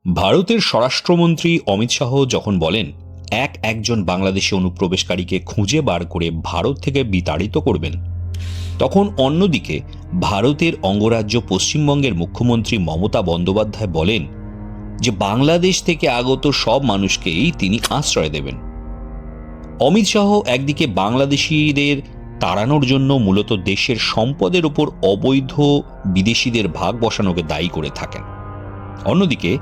ভারতের স্বরাষ্ট্রমন্ত্রী অমিত শাহ যখন বলেন একজন বাংলাদেশি অনুপ্রবেশকারীকে খুঁজে বার করে ভারত থেকে বিতাড়িত করবেন, তখন অন্যদিকে ভারতের অঙ্গরাজ্য পশ্চিমবঙ্গের মুখ্যমন্ত্রী মমতা বন্দ্যোপাধ্যায় বলেন যে বাংলাদেশ থেকে আগত সব মানুষকেই তিনি আশ্রয় দেবেন। অমিত শাহ একদিকে বাংলাদেশিদের তাড়ানোর জন্য মূলত দেশের সম্পদের উপর অবৈধ বিদেশিদের ভাগ বসানোকে দায়ী করে থাকেন, অন্যদিকে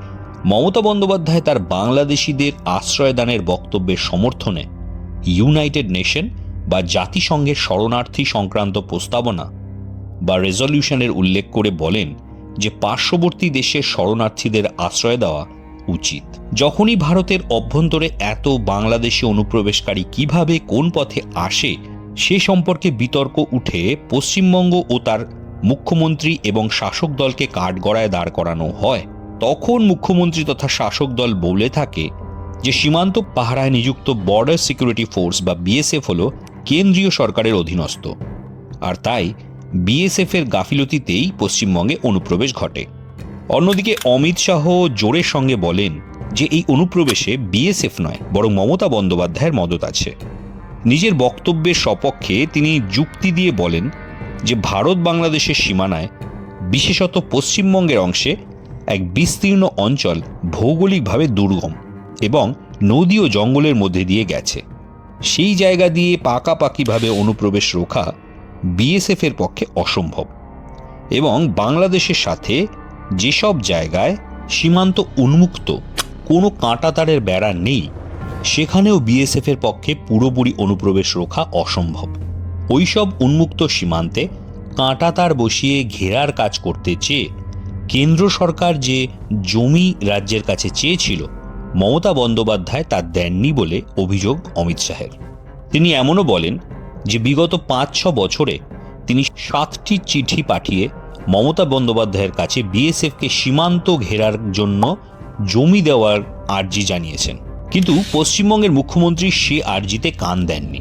মমতা বন্দ্যোপাধ্যায় তার বাংলাদেশিদের আশ্রয়দানের বক্তব্যের সমর্থনে ইউনাইটেড নেশন বা জাতিসংঘের শরণার্থী সংক্রান্ত প্রস্তাবনা বা রেজলিউশনের উল্লেখ করে বলেন যে পার্শ্ববর্তী দেশের শরণার্থীদের আশ্রয় দেওয়া উচিত। যখনই ভারতের অভ্যন্তরে এত বাংলাদেশি অনুপ্রবেশকারী কিভাবে কোন পথে আসে সে সম্পর্কে বিতর্ক উঠে পশ্চিমবঙ্গ ও তার মুখ্যমন্ত্রী এবং শাসক দলকে কাঠগড়ায় দাঁড় করানো হয়, তখন মুখ্যমন্ত্রী তথা শাসক দল বলে থাকে যে সীমান্ত পাহারায় নিযুক্ত বর্ডার সিকিউরিটি ফোর্স বা বিএসএফ হল কেন্দ্রীয় সরকারের অধীনস্থ, আর তাই বিএসএফ এর গাফিলতিতেই পশ্চিমবঙ্গে অনুপ্রবেশ ঘটে। অন্যদিকে অমিত শাহ জোরের সঙ্গে বলেন যে এই অনুপ্রবেশে বিএসএফ নয় বরং মমতা বন্দ্যোপাধ্যায়ের মদত আছে। নিজের বক্তব্যের সপক্ষে তিনি যুক্তি দিয়ে বলেন যে ভারত বাংলাদেশের সীমানায় বিশেষত পশ্চিমবঙ্গের অংশে এক বিস্তীর্ণ অঞ্চল ভৌগোলিকভাবে দুর্গম এবং নদী ও জঙ্গলের মধ্যে দিয়ে গেছে। সেই জায়গা দিয়ে পাকাপাকিভাবে অনুপ্রবেশ রোখা বিএসএফ এর পক্ষে অসম্ভব এবং বাংলাদেশের সাথে যেসব জায়গায় সীমান্ত উন্মুক্ত কোনো কাঁটাতারের বেড়া নেই সেখানেও বিএসএফ এর পক্ষে পুরোপুরি অনুপ্রবেশ রোখা অসম্ভব। ওইসব উন্মুক্ত সীমান্তে কাঁটাতার বসিয়ে ঘেরার কাজ করতে চেয়ে কেন্দ্র সরকার যে জমি রাজ্যের কাছে চেয়েছিল মমতা বন্দ্যোপাধ্যায় তা দেননি বলে অভিযোগ অমিত শাহের। তিনি এমনও বলেন যে বিগত 5-6 বছরে তিনি 7টি চিঠি পাঠিয়ে মমতা বন্দ্যোপাধ্যায়ের কাছে বিএসএফকে সীমান্ত ঘেরার জন্য জমি দেওয়ার আর্জি জানিয়েছেন, কিন্তু পশ্চিমবঙ্গের মুখ্যমন্ত্রী সে আর্জিতে কান দেননি।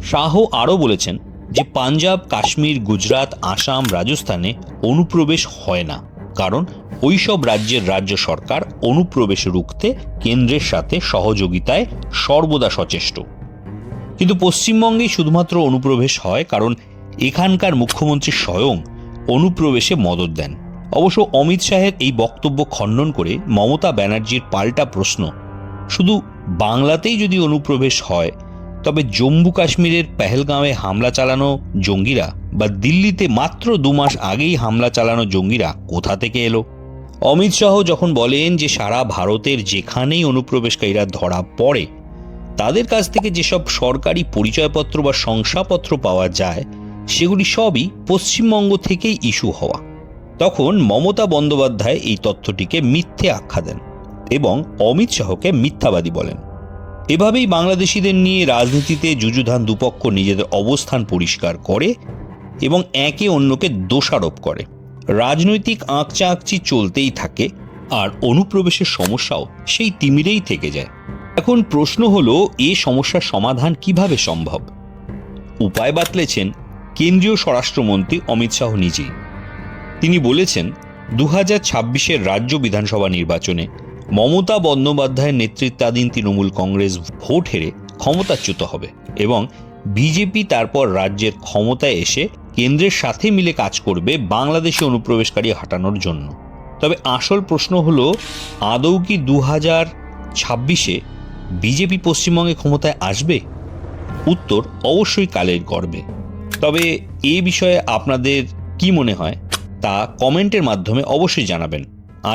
শাহ আরও বলেছেন যে পাঞ্জাব, কাশ্মীর, গুজরাট, আসাম, রাজস্থানে অনুপ্রবেশ হয় না, কারণ ওইসব রাজ্যের রাজ্য সরকার অনুপ্রবেশ রুখতে কেন্দ্রের সাথে সহযোগিতায় সর্বদা সচেষ্ট। কিন্তু পশ্চিমবঙ্গেই শুধুমাত্র অনুপ্রবেশ হয় কারণ এখানকার মুখ্যমন্ত্রী স্বয়ং অনুপ্রবেশে মদত দেন। অবশ্য অমিত শাহের এই বক্তব্য খণ্ডন করে মমতা ব্যানার্জির পাল্টা প্রশ্ন, শুধু বাংলাতেই যদি অনুপ্রবেশ হয় তবে জম্মু কাশ্মীরের পেহেলগাঁওয়ে হামলা চালানো জঙ্গিরা বা দিল্লিতে মাত্র 2 মাস আগেই হামলা চালানো জঙ্গিরা কোথা থেকে এলো? অমিত শাহ যখন বলেন যে সারা ভারতের যেখানেই অনুপ্রবেশকারীরা ধরা পড়ে তাদের কাছ থেকে যেসব সরকারি পরিচয়পত্র বা শংসাপত্র পাওয়া যায় সেগুলি সবই পশ্চিমবঙ্গ থেকেই ইস্যু হওয়া, তখন মমতা বন্দ্যোপাধ্যায় এই তথ্যটিকে মিথ্যে আখ্যা দেন এবং অমিত শাহকে মিথ্যাবাদী বলেন। এভাবেই বাংলাদেশিদের নিয়ে রাজনীতিতে যুযুধান দুপক্ষ নিজেদের অবস্থান পরিষ্কার করে এবং একে অন্যকে দোষারোপ করে। রাজনৈতিক আঁকচি চলতেই থাকে আর অনুপ্রবেশের সমস্যাও সেই তিমিরেই থেকে যায়। এখন প্রশ্ন হলো, এ সমস্যার সমাধান কিভাবে সম্ভব? উপায় বাতলেছেন কেন্দ্রীয় স্বরাষ্ট্রমন্ত্রী অমিত শাহ নিজেই। তিনি বলেছেন 2026-এর রাজ্য বিধানসভা নির্বাচনে মমতা বন্দ্যোপাধ্যায়ের নেতৃত্বাধীন তৃণমূল কংগ্রেস ভোট হেরে ক্ষমতাচ্যুত হবে এবং বিজেপি তারপর রাজ্যের ক্ষমতায় এসে কেন্দ্রের সাথে মিলে কাজ করবে বাংলাদেশি অনুপ্রবেশকারী হাঁটানোর জন্য। তবে আসল প্রশ্ন হলো, আদৌ কি 2026-এ বিজেপি পশ্চিমবঙ্গে ক্ষমতায় আসবে? উত্তর অবশ্যই কালের গর্বে। তবে এ বিষয়ে আপনাদের কি মনে হয় তা কমেন্টের মাধ্যমে অবশ্যই জানাবেন।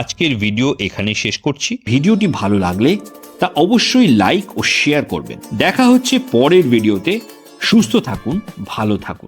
আজকের ভিডিও এখানে শেষ করছি। ভিডিওটি ভালো লাগলে তা অবশ্যই লাইক ও শেয়ার করবেন। দেখা হচ্ছে পরের ভিডিওতে। সুস্থ থাকুন, ভালো থাকুন।